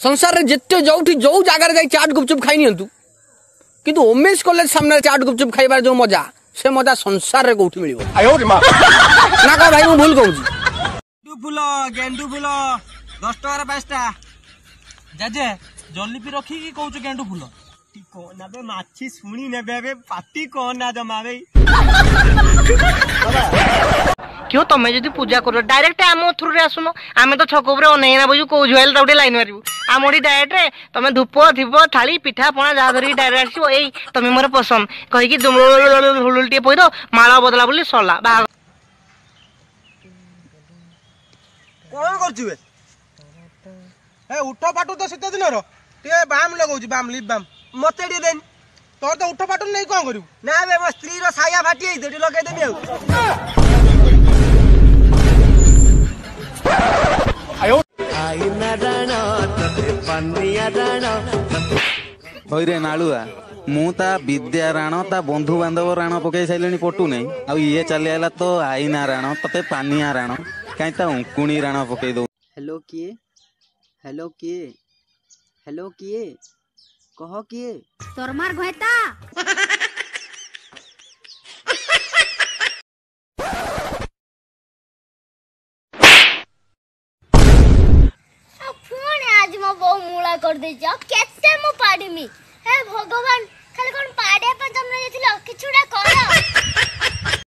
संसार रे जिते जोठी जो जगार जाई चाट गुपचुप खाई नियंतु किंतु उमेश कॉलेज सामने चाट गुपचुप खाइबार जो मजा से मजा संसार रे कोठी मिलिबो ना का भाई मु भूल कहूँ गेंडू फूल 10 टका 5टा जाजे जलीपी रखी कि कहू गेंडू फूल कोना बे माछी सुनी नेबे बे पाटी कोना जमा बे क्यों तमे जदी पूजा करो डायरेक्ट आम थ्रू रे आसुनो आमे तो छक ऊपर ओनेना बजू को जुएल ताउटे लाइन मारिबू आमोडी डायरेक्ट रे तमे धूप थिबो थाली पिठा पणा जा धरी डायरेक्ट आसीबो एई तमे मोर पसंद कहि कि हुलुलटी पई दो माला बदला बोली सला बा कोन करछु बे ए उठो पाटू तो सित दिन रो ते बाम लगाउछी बाम लिप बाम मते डी देन तोर तो उठो पाटू नै कोन करिवु ना बे मो स्त्री रो साया फाटी आइ देडी लगे देबी आउ आइना राणा तते पन्निया राणा होइरे नालुआ मुता विद्या राण ता बंधु बांधव राण पकई साइलेनी पटू नै आ ये चले आला तो आइना राण तते पानिया राण काई ता उकुणी राण पकई दो हेलो किए हेलो किए हेलो किए कह किए तोर मार घोटा फोन आज मो बहु मूला कर दे जा केते मो पाडीमी हे भगवान खाली कोन पाडे पर जमना जेथिलो किछुडा कर